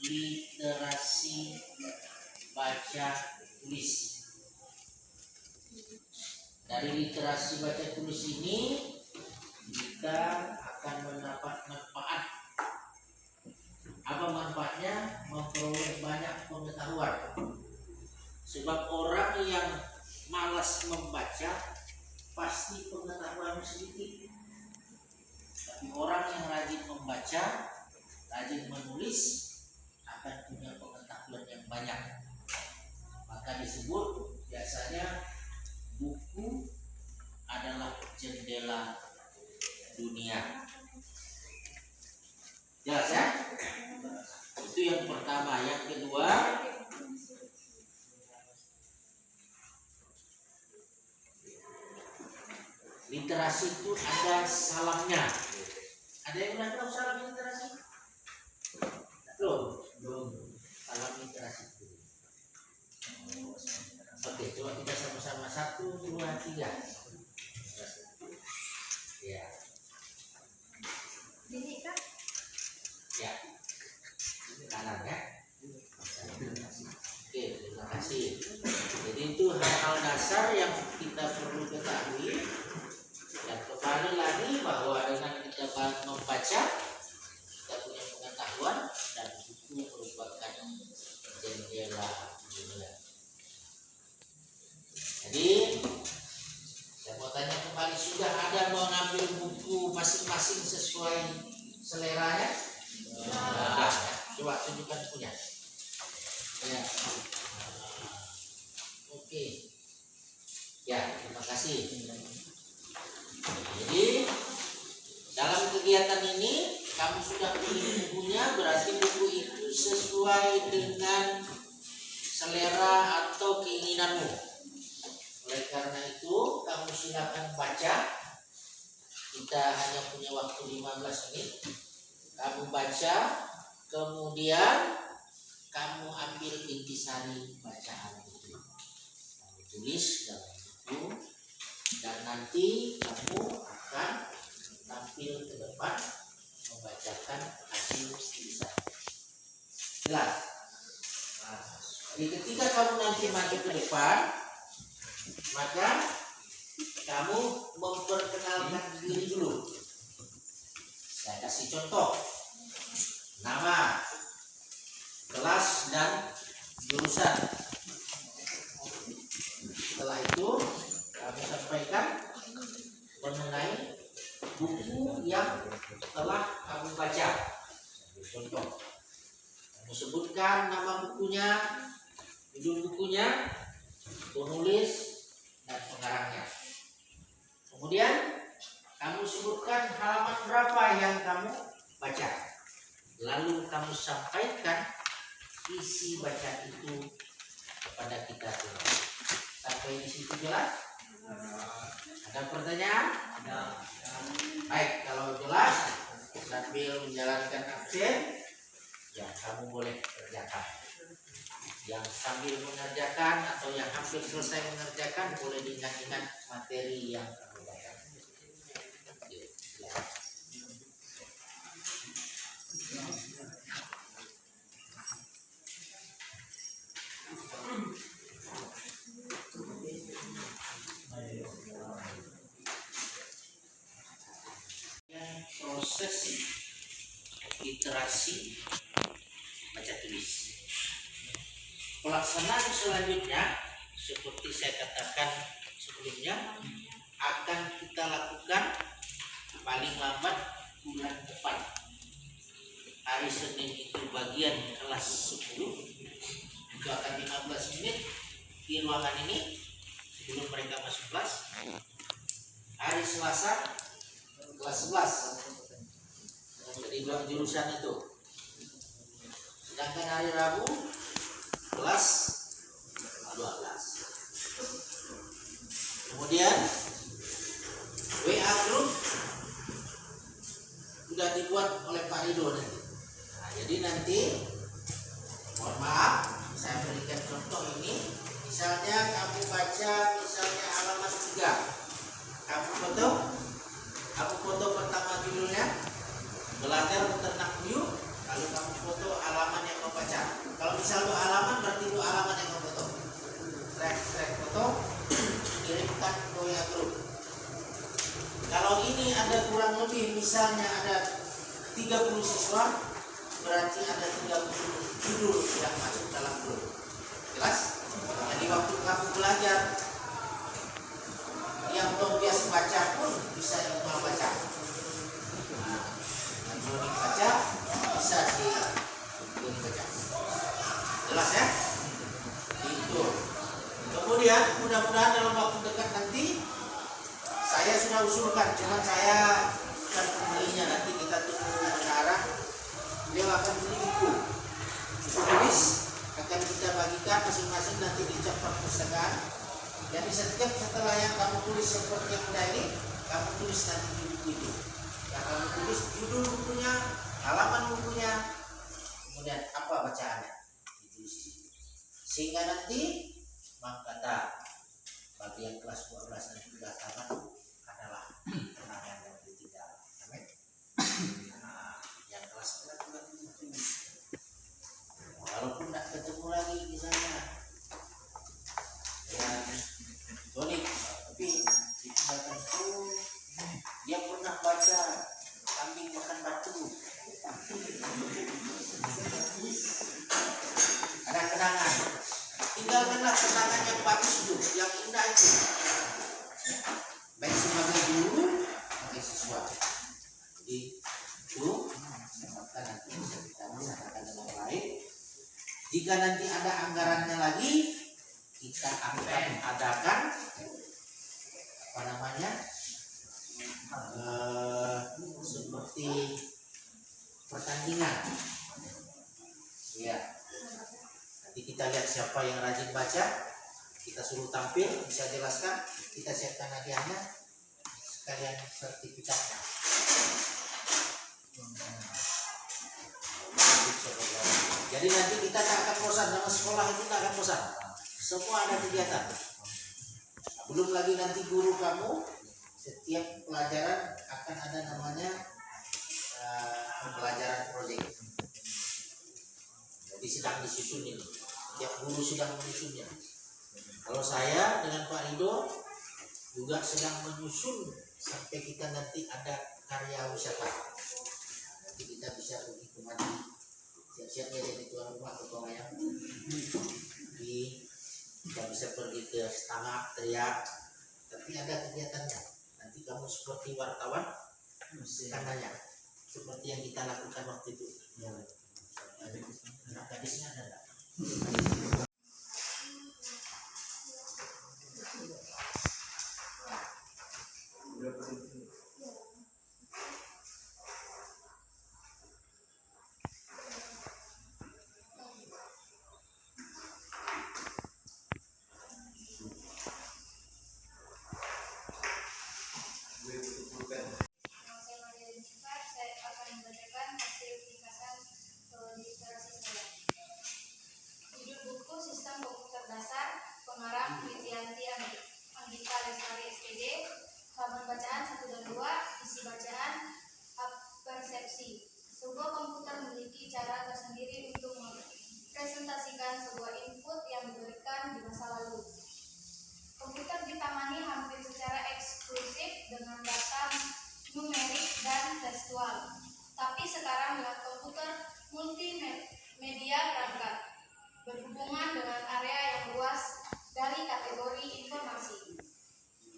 literasi baca tulis. Dari literasi baca tulis ini kita akan mendapat manfaat. Apa manfaatnya? Memperoleh banyak pengetahuan. Sebab orang yang malas membaca pasti pengetahuannya sedikit. Tapi orang yang rajin membaca, rajin menulis akan punya pengetahuan yang banyak. Maka disebut biasanya buku adalah jendela dunia. Jelas ya? Itu yang pertama. Yang kedua, literasi itu ada salamnya. Ada yang udah tahu salam literasi? Belum. Salam literasi itu. Oke, coba kita sama-sama 1, 2, 3. Ya. Ini kan? Ya. Kanan ya. Oke, terima kasih. Jadi itu hal-hal dasar yang kita perlu ketahui. Dan kembali lagi bahwa dengan kita membaca, kita punya pengetahuan dan buku merupakan jendela dunia. Jadi saya mau tanya kembali, sudah ada mengambil buku masing-masing sesuai seleranya? Nah, coba tunjukkan punya. Ya. Oke. Ya, terima kasih. Jadi dalam kegiatan ini kamu sudah pilih bukunya, berarti buku itu sesuai dengan selera atau keinginanmu. Oleh karena itu kamu silakan baca. Kita hanya punya waktu 15 menit. Kamu baca, kemudian kamu ambil intisari bacaan itu. Kamu tulis dalam buku. Dan nanti kamu akan tampil ke depan membacakan hasil tulisan. Jelas? Nah, jadi ketika kamu nanti maju ke depan, maka kamu memperkenalkan diri dulu. Saya kasih contoh. Nama, kelas, dan jurusan. Setelah itu kami sampaikan mengenai buku yang telah kamu baca. Contoh, kamu sebutkan nama bukunya, judul bukunya, penulis, dan pengarangnya. Kemudian kamu sebutkan halaman berapa yang kamu baca. Lalu kamu sampaikan isi baca itu kepada kita semua. Sampai di situ jelas? Ada pertanyaan? Baik, kalau jelas sambil menjalankan absen, ya kamu boleh kerjakan. Yang sambil mengerjakan atau yang hampir selesai mengerjakan boleh diingat-ingat materi yang kamu baca. Proses literasi baca tulis. Pelaksanaan selanjutnya seperti saya katakan sebelumnya akan kita lakukan paling lambat bulan depan. Hari Senin itu bagian kelas 10 juga akan 15 menit di ruangan ini sebelum mereka masuk kelas. Hari Selasa kelas 11 jadi dua jurusan itu. Sedangkan hari Rabu kelas 12. Kemudian WA group sudah dibuat oleh Pak Rido nanti. Nah, jadi nanti mohon maaf saya berikan contoh ini. Misalnya kamu baca misalnya halaman 3. Kamu foto pertama judulnya belajar beternak hiu. Lalu kamu foto halaman yang membaca saldo halaman berarti itu halaman yang kamu potong. Track foto, kirimkan ke WA Group. Kalau ini ada kurang lebih, misalnya ada 30 siswa, berarti ada 30 judul yang masuk dalam grup. Jelas? Jadi waktu kamu belajar, yang belum biasa baca pun bisa Iqbal baca. Yang belum baca bisa baca. Jelas ya? Itu. Kemudian mudah-mudahan dalam waktu dekat nanti saya sudah usulkan, cuman saya dan pembelinya nanti kita tunggu mengarah. Beliau akan beli buku tulis, akan kita bagikan masing-masing nanti di cap perpustakaan. Jadi setelah yang kamu tulis seperti yang udah ini, kamu tulis nanti di buku itu. Yang kamu tulis judul bukunya, halaman bukunya, kemudian apa bacaannya, ditulis di situ. Sehingga nanti kata bagi yang kelas 12 nanti sudah tamat adalah kenangan yang tidak. Amin. Nah, yang kelas 11 walaupun tidak ketemu lagi di sana. Ya, Tony, tapi ditinggalkan dia pernah baca kambing makan batu. Ada kenangan. Tinggalkanlah kenangan yang bagus itu, yang indah itu. Baik sebagai guru, sebagai siswa. Jadi itu maka nanti bisa kita laksanakan dengan baik. Jika nanti ada anggarannya lagi, kita akan adakan apa namanya seperti pertandingan. Ya. Nanti kita lihat siapa yang rajin baca, kita suruh tampil, bisa jelaskan, kita siapkan hadiahnya, sekalian sertifikatnya. Jadi nanti kita tak akan bosan, nama sekolah itu tak akan bosan. Semua ada kegiatan. Nah, belum lagi nanti guru kamu setiap pelajaran akan ada namanya pembelajaran proyek. Jadi sedang disusun ini. Tiap guru sedang menyusunnya. Kalau saya dengan Pak Rido juga sedang menyusun sampai kita nanti ada karya wisata. Nanti kita bisa pergi ke Madi. Siap-siap ya jadi tuan rumah atau ayam. Kita bisa pergi ke Setangap, Teriak. Tapi ada kegiatannya. Nanti kamu seperti wartawan, kan nanya. Seperti yang kita lakukan waktu itu. Ya. Anak gadisnya ada enggak? Sebuah komputer memiliki cara tersendiri untuk mempresentasikan sebuah input yang diberikan di masa lalu. Komputer ditangani hampir secara eksklusif dengan data numerik dan tekstual. Tapi sekarang dengan komputer multimedia perangkat berhubungan dengan area yang luas dari kategori informasi.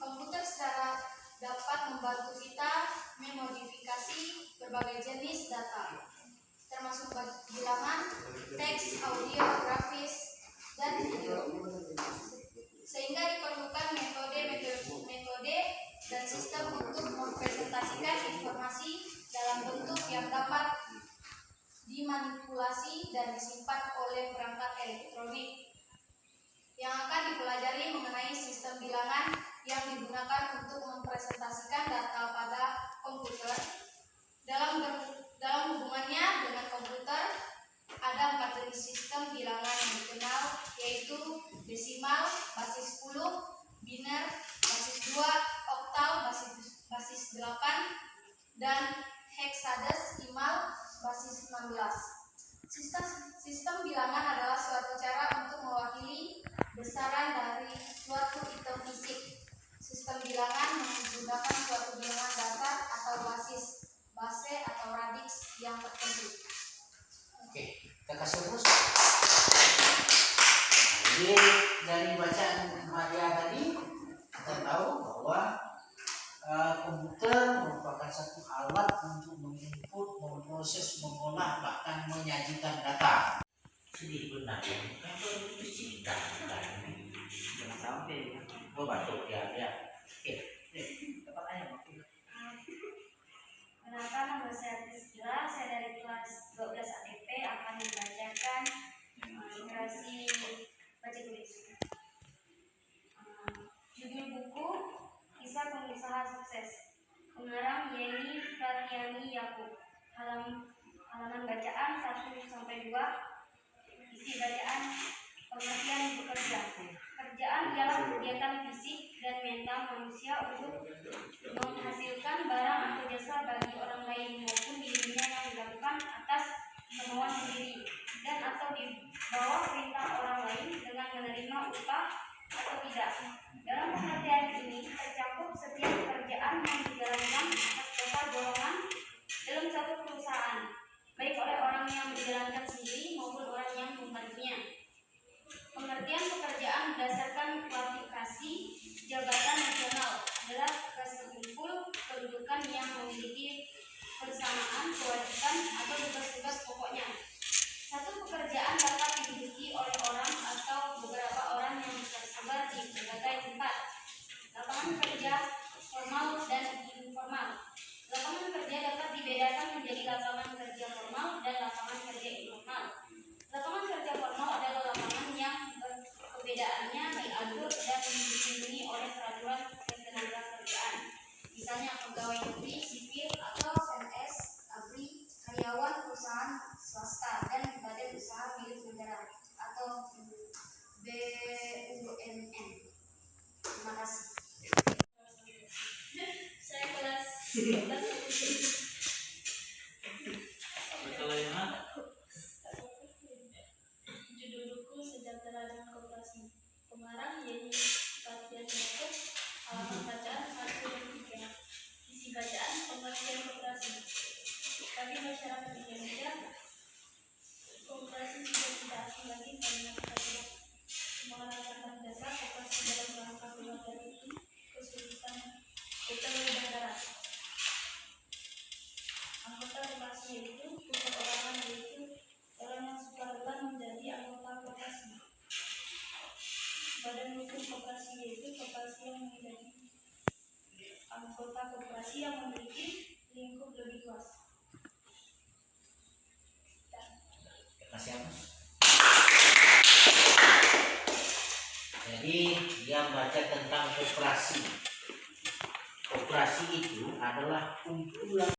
Komputer secara dapat membantu kita memodifikasi berbagai jenis data, termasuk bilangan, teks, audio, grafis, dan video. Sehingga diperlukan metode dan sistem untuk mempresentasikan informasi dalam bentuk yang dapat dimanipulasi dan disimpan oleh perangkat elektronik. Yang akan dipelajari mengenai sistem bilangan yang digunakan untuk mempresentasikan data pada komputer. Dalam hubungannya dengan komputer, ada 4 jenis sistem bilangan yang dikenal, yaitu desimal, basis 10, biner, basis 2, oktal, basis 8, dan hexadecimal, basis 16. Sistem bilangan adalah bilangan menggunakan suatu bilangan datar atau basis, base atau radix yang tertentu. Oke, kita kasih terus. Jadi dari bacaan Maria tadi kita tahu bahwa komputer merupakan satu alat untuk menginput, memproses, mengolah, bahkan menyajikan data. Sedih benar, kan itu cinta kan? Jangan sampai batuk ya. Oke, dapat aja waktu. Kenalkan, nama saya Priscilla, saya dari kelas 12 ATP akan membacakan literasi baca tulis. Judul buku Kisah Pengusaha Sukses, pengarang Yeni Pratiani Yakub. Halaman bacaan 1-2. Isi bacaan: pengertian bekerja. Kerjaan ialah kegiatan fisik dan mental manusia untuk menghasilkan barang atau jasa bagi orang lain maupun dirinya yang dilakukan atas kemauan sendiri dan atau di bawah perintah orang lain dengan menerima upah atau tidak. Dalam pengertian ini tercakup setiap pekerjaan yang dijalankan atas dasar golongan dalam satu perusahaan, baik oleh orang yang menjalankan sendiri maupun orang yang membantunya. Pengertian pekerjaan berdasarkan kualifikasi jabatan nasional adalah keseluruhan kedudukan yang memiliki persamaan kewajiban atau tugas-tugas pokoknya. Satu pekerjaan dapat diduduki oleh orang atau beberapa orang yang tersebar di berbagai tempat. Lapangan kerja formal dan informal. Lapangan kerja dapat dibedakan menjadi lapangan kerja formal dan lapangan kerja informal. Lapangan kerja formal adalah lapangan yang perbedaannya diatur dan dilindungi oleh peraturan ketenagakerjaan. Misalnya pegawai negeri sipil atau PNS, ABRI, karyawan perusahaan swasta dan badan usaha milik negara atau BUMN. Terima kasih. Saya kelas 11. Judul buku Sejahtera dan Koperasi, pengarang Yeni Pratiani Yakub. Halaman bacaan 1-3. Isi bacaan: pengertian koperasi. Bagi masyarakat Indonesia, koperasi sudah tidak asing lagi karena kita tidak merasakan jasa koperasi dalam rangka keluarga itu kesulitan negara. Anggota koperasi yaitu perorangan, yaitu orang yang sukarela menjadi anggota koperasi. Badan hukum koperasi yaitu koperasi yang menjadi anggota koperasi yang memiliki lingkup lebih luas. Kasih apa? Jadi dia baca tentang koperasi. Koperasi itu adalah kumpulan